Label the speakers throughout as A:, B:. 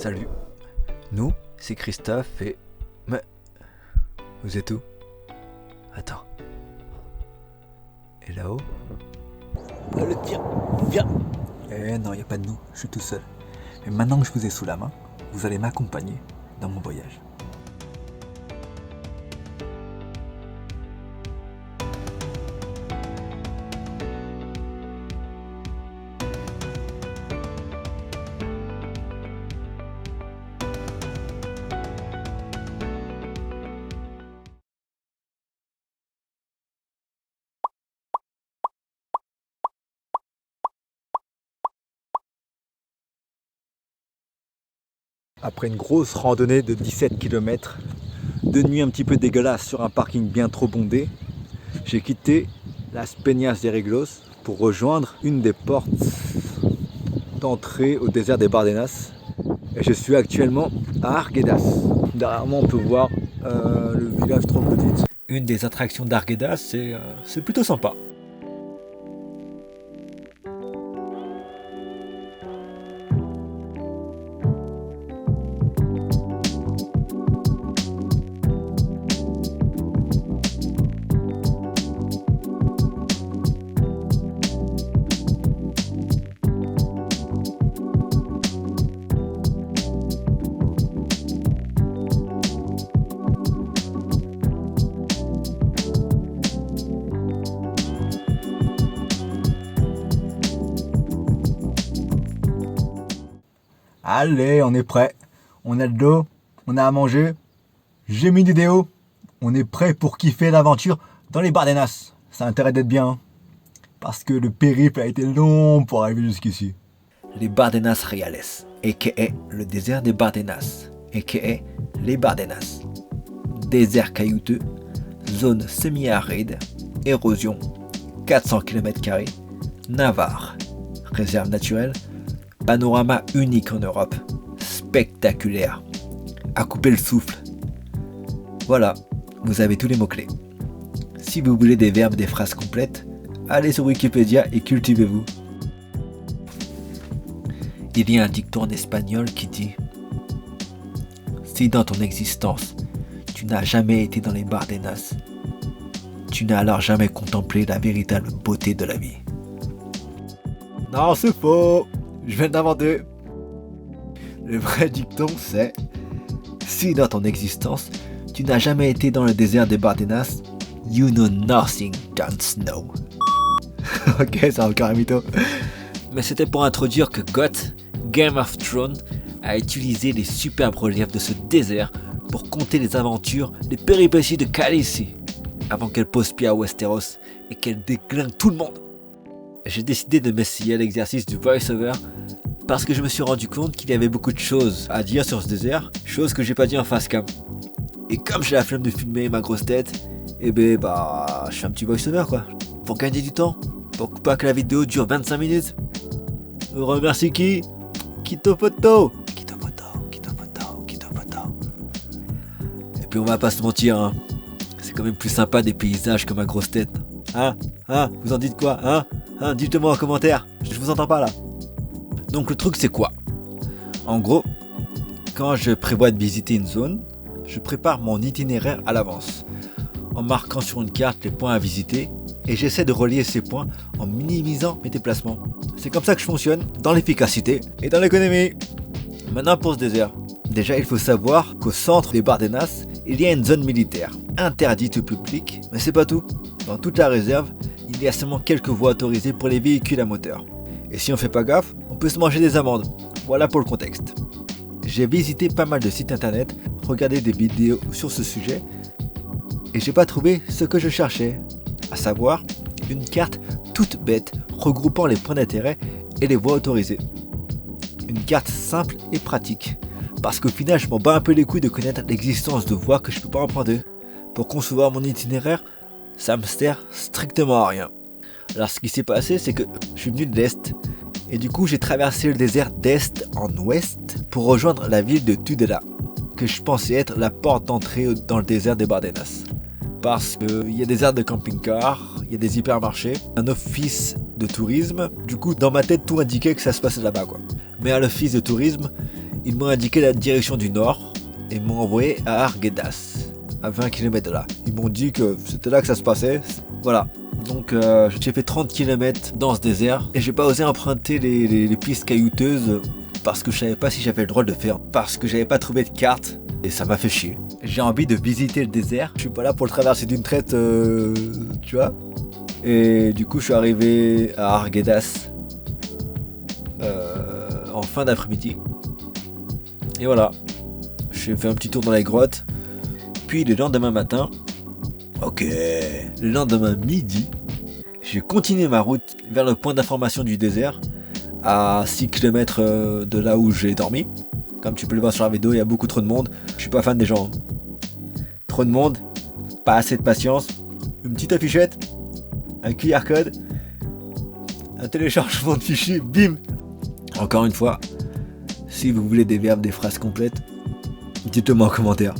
A: Salut. Nous, c'est Christophe et... Mais... Vous êtes où? Attends. Et là-haut? Allez, viens. Eh non, y a pas de nous, je suis tout seul. Mais maintenant que je vous ai sous la main, vous allez m'accompagner dans mon voyage. Après une grosse randonnée de 17 km, de nuit un petit peu dégueulasse sur un parking bien trop bondé, j'ai quitté Las Peñas de Reglos pour rejoindre une des portes d'entrée au désert des Bardenas. Et je suis actuellement à Arguedas. Derrière moi on peut voir le village troglodyte. Une des attractions d'Arguedas, c'est plutôt sympa. Allez, on est prêt. On a de l'eau, on a à manger. J'ai mis du déo. On est prêt pour kiffer l'aventure dans les Bardenas. Ça a intérêt d'être bien, hein, parce que le périple a été long pour arriver jusqu'ici. Les Bardenas Reales, a.k.a. le désert des Bardenas, a.k.a. les Bardenas. Désert caillouteux, zone semi-aride, érosion, 400 km², Navarre, réserve naturelle, panorama unique en Europe, spectaculaire, à couper le souffle. Voilà, vous avez tous les mots-clés. Si vous voulez des verbes, des phrases complètes, allez sur Wikipédia et cultivez-vous. Il y a un dicton en espagnol qui dit « Si dans ton existence, tu n'as jamais été dans les Bardenas, tu n'as alors jamais contemplé la véritable beauté de la vie. » Non, c'est faux! Je viens d'inventer. Le vrai dicton c'est « Si dans ton existence, tu n'as jamais été dans le désert des Bardenas, you know nothing, don't know. » Ok, c'est encore un mytho. Mais c'était pour introduire que GOT, Game of Thrones, a utilisé les superbes reliefs de ce désert pour conter les aventures, les péripéties de Khaleesi, avant qu'elle pose pied à Westeros et qu'elle déglingue tout le monde. J'ai décidé de m'essayer à l'exercice du voice-over parce que je me suis rendu compte qu'il y avait beaucoup de choses à dire sur ce désert, choses que j'ai pas dit en face cam. Et comme j'ai la flemme de filmer ma grosse tête, je fais un petit voice-over quoi, pour gagner du temps, pour pas que la vidéo dure 25 minutes. Je remercie qui? Kitopoto. Et puis on va pas se mentir, hein. C'est quand même plus sympa des paysages que ma grosse tête. Hein? Vous en dites quoi? Dites-moi en commentaire, je vous entends pas là. Donc le truc c'est quoi? En gros, quand je prévois de visiter une zone, je prépare mon itinéraire à l'avance, en marquant sur une carte les points à visiter, et j'essaie de relier ces points en minimisant mes déplacements. C'est comme ça que je fonctionne, dans l'efficacité et dans l'économie. Maintenant pour ce désert. Déjà il faut savoir qu'au centre des Bardenas, il y a une zone militaire, interdite au public, mais c'est pas tout. Dans toute la réserve, il y a seulement quelques voies autorisées pour les véhicules à moteur. Et si on fait pas gaffe, on peut se manger des amendes. Voilà pour le contexte. J'ai visité pas mal de sites internet, regardé des vidéos sur ce sujet, et j'ai pas trouvé ce que je cherchais, à savoir une carte toute bête regroupant les points d'intérêt et les voies autorisées. Une carte simple et pratique, parce qu'au final je m'en bats un peu les couilles de connaître l'existence de voies que je peux pas emprunter. Pour concevoir mon itinéraire, ça me sert strictement à rien. Alors ce qui s'est passé, c'est que je suis venu de l'Est, et du coup j'ai traversé le désert d'Est en Ouest pour rejoindre la ville de Tudela, que je pensais être la porte d'entrée dans le désert des Bardenas. Parce qu'il y a des aires de camping-car, il y a des hypermarchés, un office de tourisme. Du coup, dans ma tête, tout indiquait que ça se passait là-bas, quoi. Mais à l'office de tourisme, Ils m'ont indiqué la direction du nord et m'ont envoyé à Arguedas, à 20 km de là. Ils m'ont dit que c'était là que ça se passait. Voilà. Donc j'ai fait 30 km dans ce désert et j'ai pas osé emprunter les pistes caillouteuses parce que je savais pas si j'avais le droit de le faire, parce que j'avais pas trouvé de carte et ça m'a fait chier. J'ai envie de visiter le désert, je suis pas là pour le traverser d'une traite, tu vois. Et du coup je suis arrivé à Arguedas en fin d'après-midi. Et voilà, j'ai fait un petit tour dans les grottes. Puis le lendemain matin, le lendemain midi, j'ai continué ma route vers le point d'information du désert, à 6 km de là où j'ai dormi. Comme tu peux le voir sur la vidéo, il y a beaucoup trop de monde. Je suis pas fan des gens. Trop de monde, pas assez de patience, une petite affichette, un QR code, un téléchargement de fichier, bim. Encore une fois, si vous voulez des verbes, des phrases complètes, dites-le-moi en commentaire.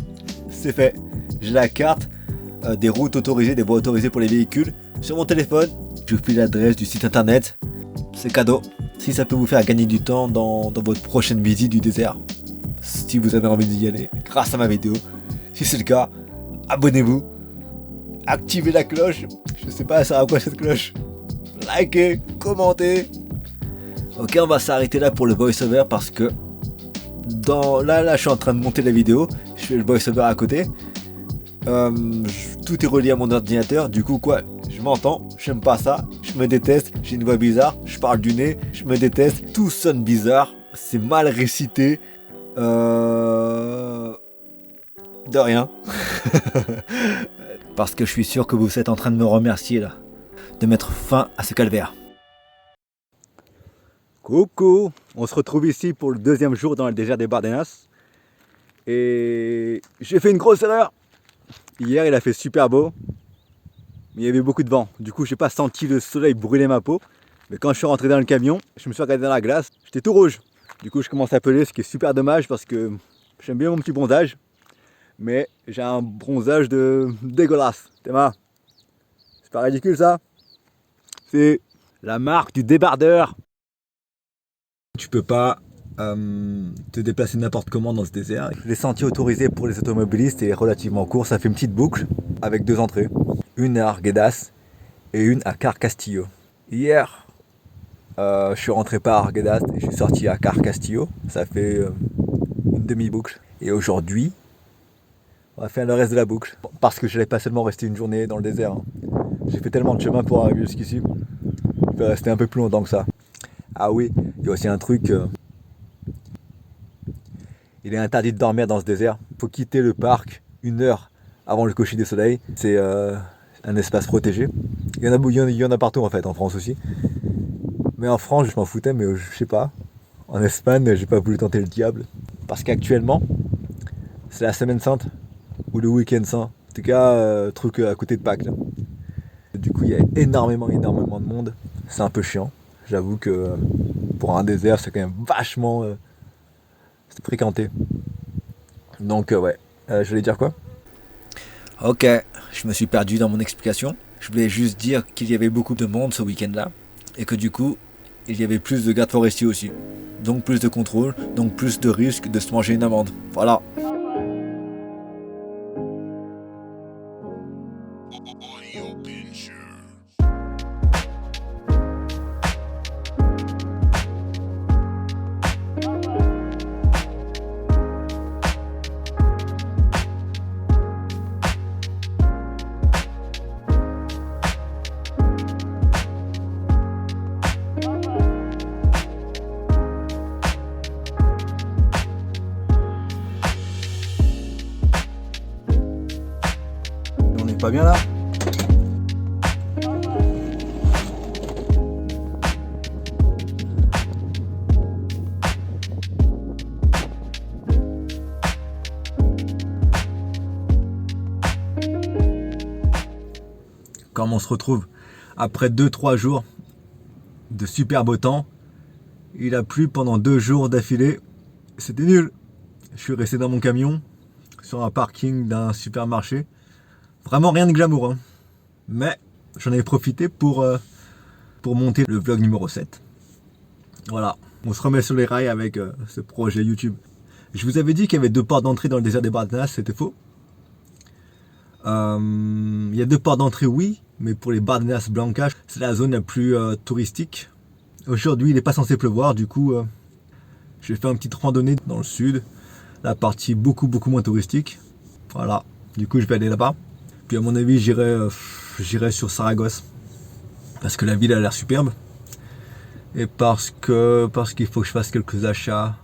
A: C'est fait, j'ai la carte des routes autorisées, des voies autorisées pour les véhicules sur mon téléphone. Je vous file l'adresse du site internet, c'est cadeau. Si ça peut vous faire gagner du temps dans votre prochaine visite du désert, si vous avez envie d'y aller grâce à ma vidéo. Si c'est le cas, abonnez-vous, activez la cloche, je sais pas ça sert à quoi cette cloche, likez, commentez. Ok, on va s'arrêter là pour le voice-over parce que là je suis en train de monter la vidéo, je fais le voice-over à côté. Tout est relié à mon ordinateur, du coup quoi, je m'entends, j'aime pas ça, je me déteste, j'ai une voix bizarre, je parle du nez, je me déteste, tout sonne bizarre, c'est mal récité, de rien. Parce que je suis sûr que vous êtes en train de me remercier là, de mettre fin à ce calvaire. Coucou, on se retrouve ici pour le deuxième jour dans le désert des Bardenas. Et j'ai fait une grosse erreur. Hier il a fait super beau, mais il y avait beaucoup de vent. Du coup j'ai pas senti le soleil brûler ma peau. Mais quand je suis rentré dans le camion, je me suis regardé dans la glace, j'étais tout rouge. Du coup je commence à peler, ce qui est super dommage parce que j'aime bien mon petit bronzage. Mais j'ai un bronzage de dégueulasse. Théma, c'est pas ridicule ça? C'est la marque du débardeur. Tu peux pas te déplacer n'importe comment dans ce désert. Les sentiers autorisés pour les automobilistes est relativement court, ça fait une petite boucle avec deux entrées, une à Arguedas et une à Car Castillo. Hier, je suis rentré par Arguedas et je suis sorti à Car Castillo, ça fait une demi-boucle. Et aujourd'hui, on va faire le reste de la boucle, parce que je n'allais pas seulement rester une journée dans le désert. Hein. J'ai fait tellement de chemin pour arriver jusqu'ici, je vais rester un peu plus longtemps que ça. Ah oui, il y a aussi un truc... il est interdit de dormir dans ce désert. Il faut quitter le parc 1 heure avant le coucher du soleil. C'est un espace protégé. Il y en a partout en fait, en France aussi. Mais en France, je m'en foutais, mais je sais pas. En Espagne, j'ai pas voulu tenter le diable. Parce qu'actuellement, c'est la semaine sainte ou le week-end saint. En tout cas, truc à côté de Pâques. Là. Du coup, il y a énormément de monde. C'est un peu chiant. J'avoue que pour un désert, c'est quand même vachement fréquenté. Donc ouais, je voulais dire quoi? Ok, je me suis perdu dans mon explication. Je voulais juste dire qu'il y avait beaucoup de monde ce week-end-là. Et que du coup, il y avait plus de gardes forestiers aussi. Donc plus de contrôle, donc plus de risque de se manger une amende. Voilà. On n'est pas bien là? Comme on se retrouve après 2-3 jours de super beau temps, il a plu pendant 2 jours d'affilée, c'était nul. Je suis resté dans mon camion sur un parking d'un supermarché, vraiment rien de glamour, hein. Mais j'en ai profité pour monter le vlog numéro 7. Voilà, on se remet sur les rails avec ce projet YouTube.
B: Je vous avais dit qu'il y avait 2 portes d'entrée dans le désert des Bardenas, c'était faux. Il y a 2 portes d'entrée, oui, mais pour les Bardenas Blancas, c'est la zone la plus touristique. Aujourd'hui, il n'est pas censé pleuvoir, du coup, je vais faire une petite randonnée dans le sud, la partie beaucoup moins touristique. Voilà, du coup, je vais aller là-bas. Puis à mon avis, j'irai sur Saragosse, parce que la ville a l'air superbe. Et parce qu'il faut que je fasse quelques achats